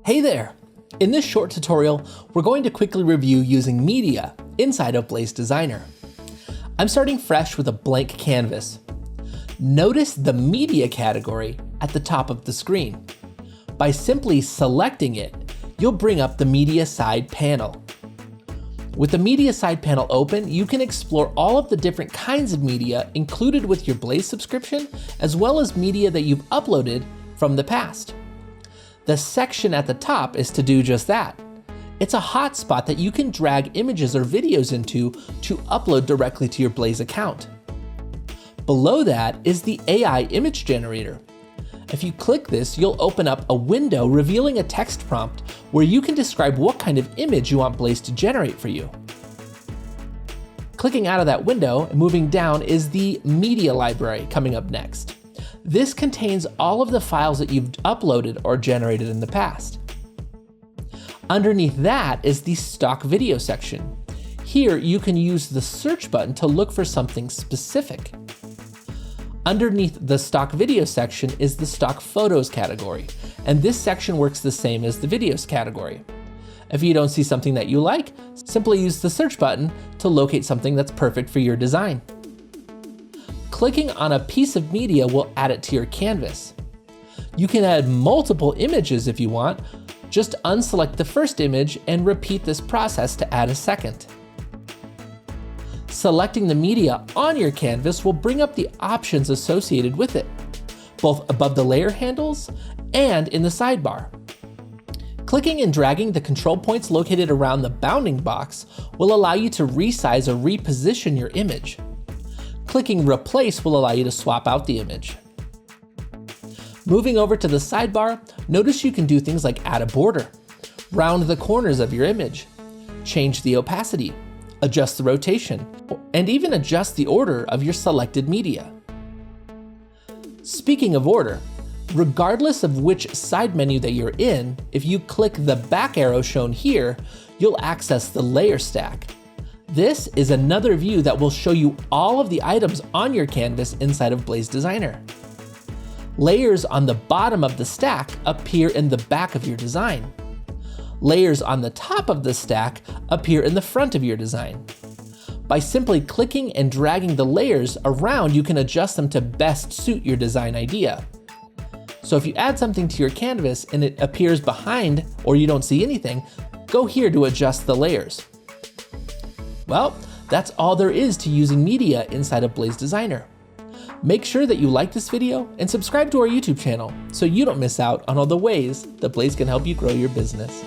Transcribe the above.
Hey there! In this short tutorial, we're going to quickly review using media inside of Blaze Designer. I'm starting fresh with a blank canvas. Notice the media category at the top of the screen. By simply selecting it, you'll bring up the media side panel. With the media side panel open, you can explore all of the different kinds of media included with your Blaze subscription, as well as media that you've uploaded from the past. The section at the top is to do just that. It's a hotspot that you can drag images or videos into to upload directly to your Blaze account. Below that is the AI image generator. If you click this, you'll open up a window revealing a text prompt where you can describe what kind of image you want Blaze to generate for you. Clicking out of that window and moving down is the media library coming up next. This contains all of the files that you've uploaded or generated in the past. Underneath that is the stock video section. Here you can use the search button to look for something specific. Underneath the stock video section is the stock photos category, and this section works the same as the videos category. If you don't see something that you like, simply use the search button to locate something that's perfect for your design. Clicking on a piece of media will add it to your canvas. You can add multiple images if you want. Just unselect the first image and repeat this process to add a second. Selecting the media on your canvas will bring up the options associated with it, both above the layer handles and in the sidebar. Clicking and dragging the control points located around the bounding box will allow you to resize or reposition your image. Clicking replace will allow you to swap out the image. Moving over to the sidebar, notice you can do things like add a border, round the corners of your image, change the opacity, adjust the rotation, and even adjust the order of your selected media. Speaking of order, regardless of which side menu that you're in, if you click the back arrow shown here, you'll access the layer stack. This is another view that will show you all of the items on your canvas inside of Blaze Designer. Layers on the bottom of the stack appear in the back of your design. Layers on the top of the stack appear in the front of your design. By simply clicking and dragging the layers around, you can adjust them to best suit your design idea. So if you add something to your canvas and it appears behind or you don't see anything, go here to adjust the layers. Well, that's all there is to using media inside of Blaze Designer. Make sure that you like this video and subscribe to our YouTube channel so you don't miss out on all the ways that Blaze can help you grow your business.